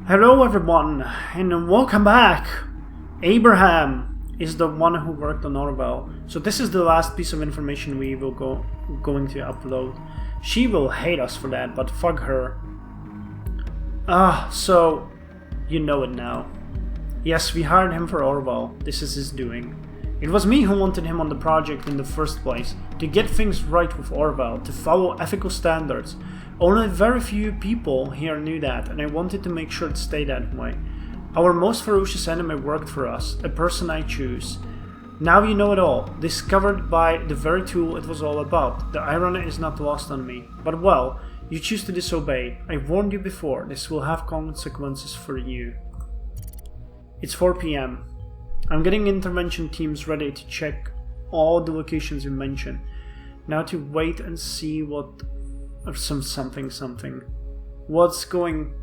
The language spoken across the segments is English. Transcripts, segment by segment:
Hello everyone, and welcome back! Abraham is the one who worked on Orwell, so this is the last piece of information we will going to upload. She will hate us for that, but fuck her. So you know it now. Yes, we hired him for Orwell. This is his doing. It was me who wanted him on the project in the first place, to get things right with Orwell, to follow ethical standards. Only very few people here knew that, and I wanted to make sure it stayed that way. Our most ferocious enemy worked for us, a person I choose. Now you know it all, discovered by the very tool it was all about. The irony is not lost on me. But well, you choose to disobey. I warned you before, this will have consequences for you. It's 4 PM. I'm getting intervention teams ready to check all the locations you mentioned. Now to wait and see what... or something. What's going...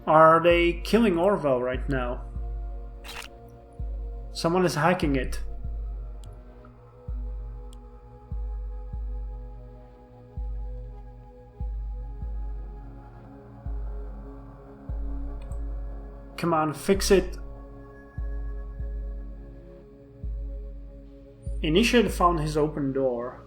Are they killing Orwell right now? Someone is hacking it. Come on, fix it. Initiate found his open door.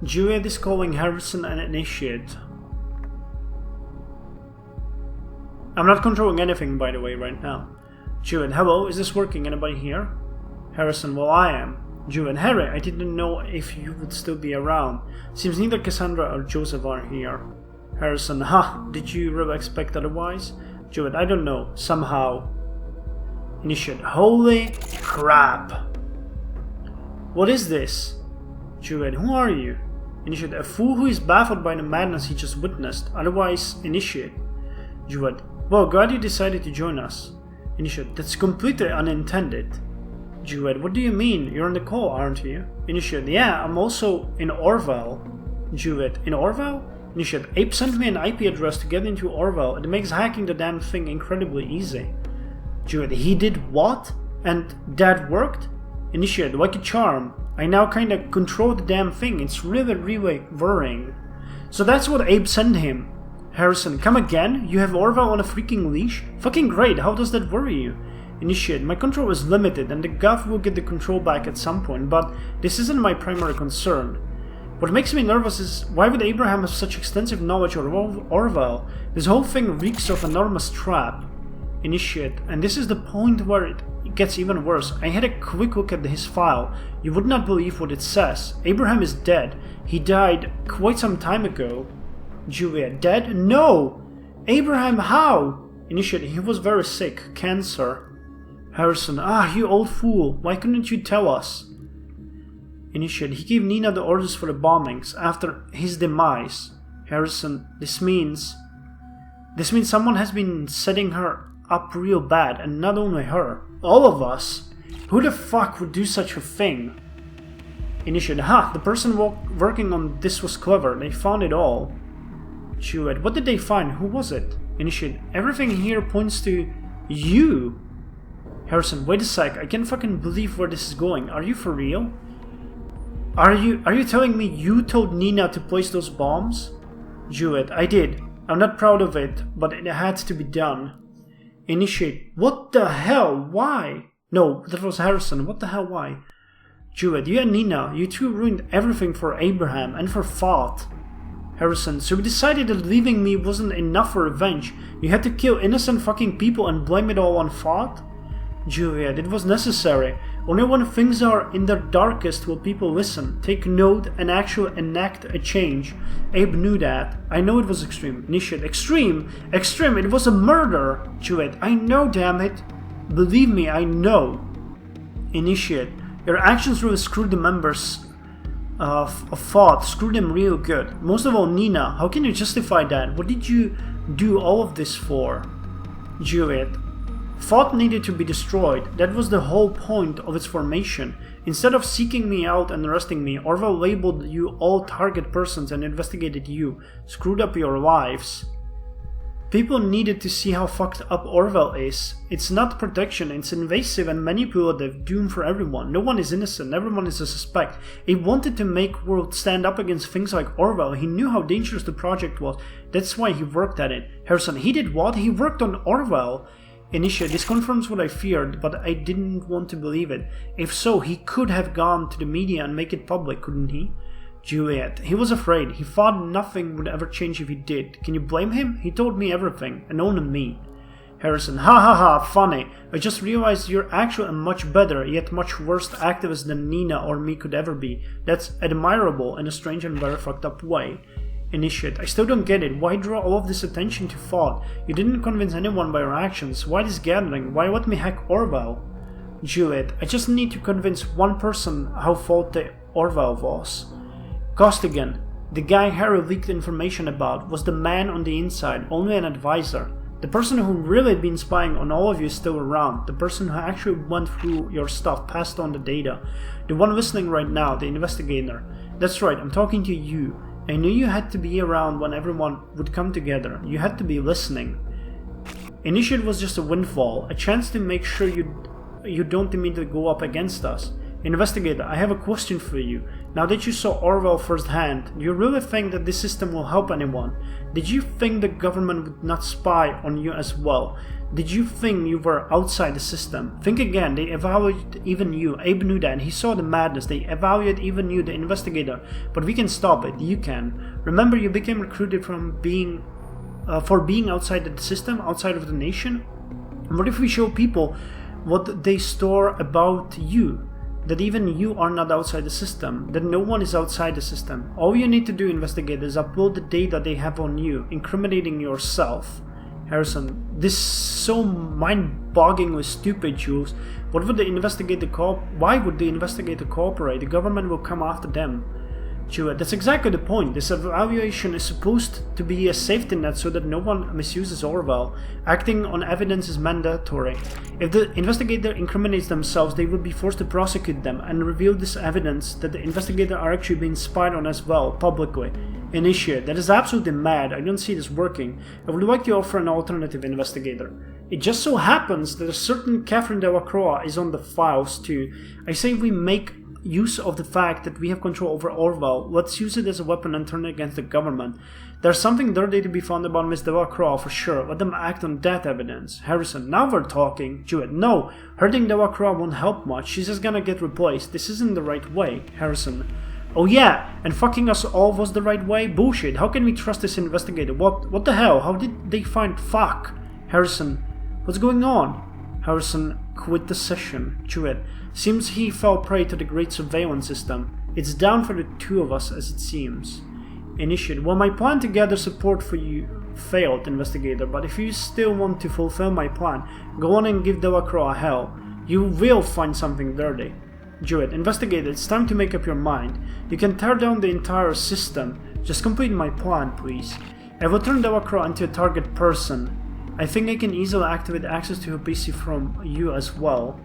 Juliet is calling Harrison an initiate. I'm not controlling anything, by the way, right now. Juliet, hello, is this working? Anybody here? Harrison, well, I am. Juliet, Harry, I didn't know if you would still be around. Seems neither Cassandra or Joseph are here. Harrison, did you really expect otherwise? Juliet, I don't know, somehow. Initiate, holy crap. What is this? Juliet, who are you? Initiate, a fool who is baffled by the madness he just witnessed, otherwise initiate. Juliet, well, glad you decided to join us. Initiate, that's completely unintended. Juliet, what do you mean? You're on the call, aren't you? Initiate, yeah, I'm also in Orwell. Juliet, in Orwell? Initiate, Abe sent me an IP address to get into Orwell. It makes hacking the damn thing incredibly easy. Juliet, he did what? And that worked? Initiate, like a charm. I now kinda control the damn thing. It's really worrying. So that's what Abe sent him. Harrison, come again? You have Orwell on a freaking leash? Fucking great, how does that worry you? Initiate, my control is limited and the Gov will get the control back at some point, but this isn't my primary concern. What makes me nervous is, why would Abraham have such extensive knowledge of Orwell? This whole thing reeks of enormous trap. Initiate, and this is the point where it gets even worse. I had a quick look at his file. You would not believe what it says. Abraham is dead. He died quite some time ago. Juliet, dead? No! Abraham, how? Initiate, he was very sick. Cancer. Harrison, you old fool. Why couldn't you tell us? Initiate, he gave Nina the orders for the bombings after his demise. Harrison, this means someone has been setting her up real bad, and not only her. All of us. Who the fuck would do such a thing? Initiate, the person working on this was clever. They found it all. Juliet, what did they find? Who was it? Initiate, everything here points to you. Harrison, wait a sec, I can't fucking believe where this is going. Are you for real? Are you telling me you told Nina to place those bombs? Juliet, I did. I'm not proud of it, but it had to be done. Initiate, what the hell? Why? No, that was Harrison. What the hell, why? Juliet, you and Nina, you two ruined everything for Abraham and for Thought. Harrison, so we decided that leaving me wasn't enough for revenge. You had to kill innocent fucking people and blame it all on Thought? Juliet, it was necessary. Only when things are in their darkest will people listen, take note, and actually enact a change. Abe knew that. I know it was extreme. Initiate, extreme! Extreme! It was a murder! Juliet, I know, damn it! Believe me, I know. Initiate, your actions really screwed the members of Thought, screwed them real good. Most of all, Nina, how can you justify that? What did you do all of this for? Juliet, Thought needed to be destroyed. That was the whole point of its formation. Instead of seeking me out and arresting me, Orwell labeled you all target persons and investigated you, screwed up your lives. People needed to see how fucked up Orwell is. It's not protection, it's invasive and manipulative, doom for everyone. No one is innocent, everyone is a suspect. He wanted to make world stand up against things like Orwell. He knew how dangerous the project was. That's why he worked at it. Harrison, he did what? He worked on Orwell. Initiate, this confirms what I feared, but I didn't want to believe it. If so, he could have gone to the media and make it public, couldn't he? Juliet, he was afraid. He thought nothing would ever change if he did. Can you blame him? He told me everything, and only me. Harrison, ha ha ha, funny. I just realized you're actually a much better, yet much worse activist than Nina or me could ever be. That's admirable in a strange and very fucked up way. Initiate, I still don't get it. Why draw all of this attention to thought? You didn't convince anyone by your actions. Why this gathering? Why let me hack Orwell? Juliet, I just need to convince one person how faulty Orwell was. Costigan, the guy Harry leaked information about, was the man on the inside, only an advisor. The person who really had been spying on all of you is still around. The person who actually went through your stuff, passed on the data. The one listening right now, the investigator. That's right, I'm talking to you. I knew you had to be around when everyone would come together. You had to be listening. Initiate was just a windfall, a chance to make sure you don't immediately go up against us. Investigator, I have a question for you. Now that you saw Orwell firsthand, do you really think that this system will help anyone? Did you think the government would not spy on you as well? Did you think you were outside the system? Think again, they evaluated even you. Abe knew that, he saw the madness. They evaluated even you, the investigator. But we can stop it, you can. Remember, you became recruited for being outside the system, outside of the nation? What if we show people what they store about you? That even you are not outside the system, that no one is outside the system. All you need to do, investigator, is upload the data they have on you, incriminating yourself. Harrison, this is so mind-bogglingly stupid, Jules. What would the investigator Why would the investigator cooperate? The government will come after them. Juliet, that's exactly the point. This evaluation is supposed to be a safety net so that no one misuses Orwell. Acting on evidence is mandatory. If the investigator incriminates themselves, they will be forced to prosecute them and reveal this evidence that the investigator are actually being spied on as well, publicly. Initiate, that is absolutely mad. I don't see this working. I would like to offer an alternative, investigator. It just so happens that a certain Catherine Delacroix is on the files too. I say we make use of the fact that we have control over Orwell. Let's use it as a weapon and turn it against the government. There's something dirty to be found about Miss Delacroix for sure. Let them act on that evidence. Harrison, now we're talking. Juliet, no. Hurting Delacroix won't help much. She's just gonna get replaced. This isn't the right way. Harrison, oh yeah, and fucking us all was the right way? Bullshit. How can we trust this investigator? What the hell? How did they find fuck? Harrison, what's going on? Harrison quit the session. Juliet, seems he fell prey to the great surveillance system. It's down for the two of us, as it seems. Initiate, well, my plan to gather support for you failed, investigator, but if you still want to fulfill my plan, go on and give Delacroix hell. You will find something dirty. Juliet, investigator, it's time to make up your mind. You can tear down the entire system. Just complete my plan, please. I will turn Delacroix into a target person. I think I can easily activate access to her PC from you as well.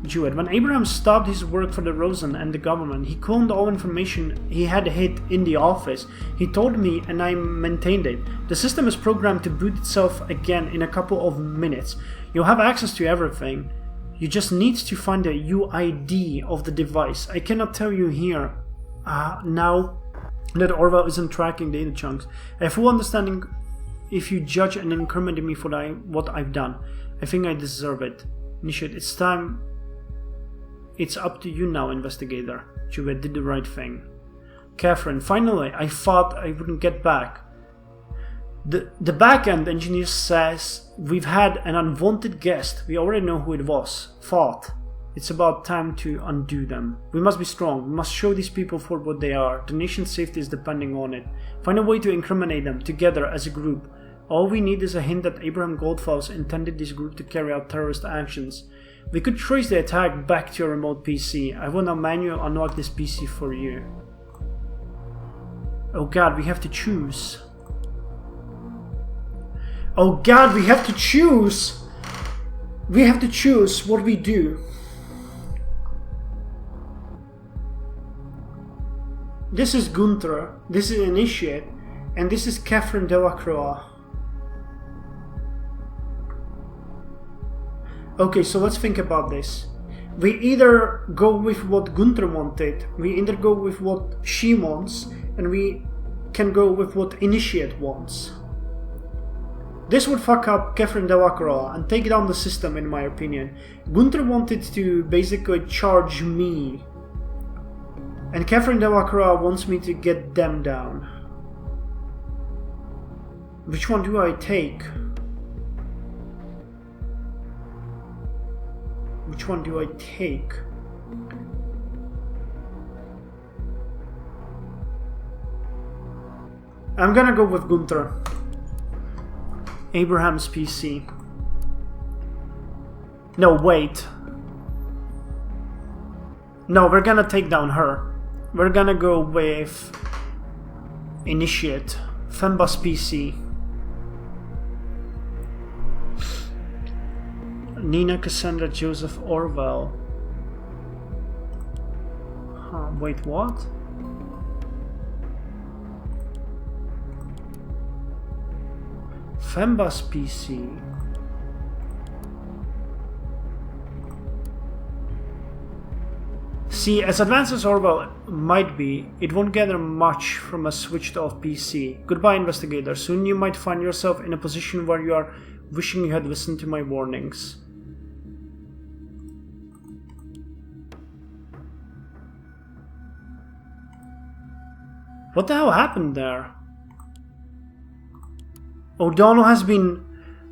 Juliet, when Abraham stopped his work for the Rosen and the government, he cloned all information he had hid in the office. He told me and I maintained it. The system is programmed to boot itself again in a couple of minutes. You'll have access to everything. You just need to find the UID of the device. I cannot tell you here now that Orwell isn't tracking data chunks. I have full understanding if you judge and incriminate me for what I've done. I think I deserve it. Initiate, it's time. It's up to you now, investigator. Juliet did the right thing. Catherine, finally, I thought I wouldn't get back. The back-end engineer says we've had an unwanted guest. We already know who it was. Thought. It's about time to undo them. We must be strong. We must show these people for what they are. The nation's safety is depending on it. Find a way to incriminate them, together as a group. All we need is a hint that Abraham Goldfuss intended this group to carry out terrorist actions. We could trace the attack back to your remote PC. I will now manually unlock this PC for you. Oh god, we have to choose. Oh god, we have to choose! We have to choose what we do. This is Gunther, this is Initiate, and this is Catherine Delacroix. Okay, so let's think about this. We either go with what Gunther wanted, we either go with what she wants, and we can go with what Initiate wants. This would fuck up Catherine Delacroix and take down the system, in my opinion. Gunther wanted to basically charge me, and Catherine Delacroix wants me to get them down. Which one do I take? Which one do I take? I'm gonna go with Gunther. Abraham's PC. No, wait. No, we're gonna take down her. We're gonna go with Initiate. Femba's PC. Nina Cassandra Joseph Orwell. Huh, wait, what? Femba's PC. See, as advanced as Orwell might be, it won't gather much from a switched off PC. Goodbye, investigator. Soon you might find yourself in a position where you are wishing you had listened to my warnings. What the hell happened there? O'Donnell has been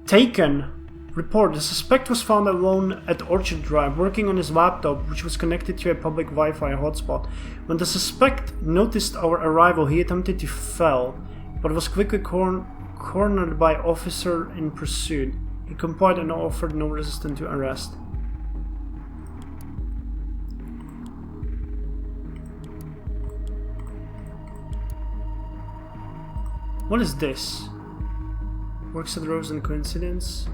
taken. Report: the suspect was found alone at Orchard Drive, working on his laptop, which was connected to a public Wi-Fi hotspot. When the suspect noticed our arrival, he attempted to fell, but was quickly cornered by officer in pursuit. He complied and offered no resistance to arrest. What is this? Works at Rose and Coincidence.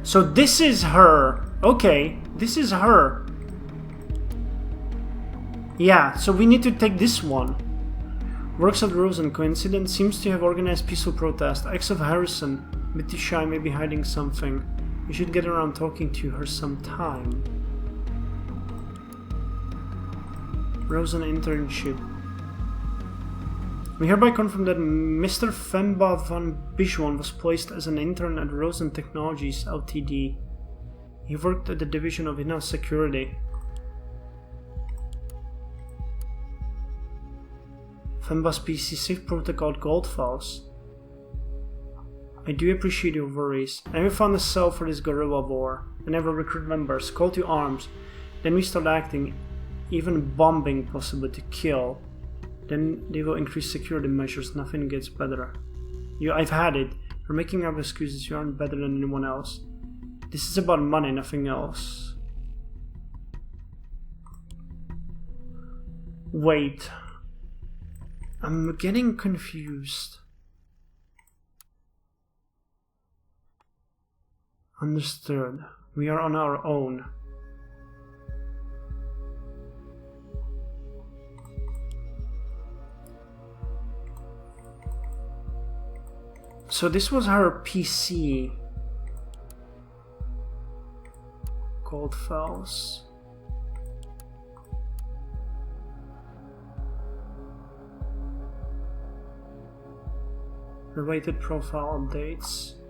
So this is her. Okay, this is her. Yeah, so we need to take this one. Works at Rose and Coincidence. Seems to have organized peaceful protest. Ex of Harrison. Bit too shy, maybe hiding something. You should get around talking to her sometime. Rose and internship. We hereby confirm that Mr. Femba van Bichon was placed as an intern at Rosen Technologies Ltd. He worked at the division of in-house security. Femba's PC safe protocol gold files. I do appreciate your worries. I have found a cell for this guerrilla war. I never recruit members. Call to arms. Then we start acting, even bombing possibly to kill. Then they will increase security measures. Nothing gets better. I've had it. You're making up excuses. You aren't better than anyone else. This is about money, nothing else. Wait. I'm getting confused. Understood. We are on our own. So this was her PC. Gold files. Related profile updates.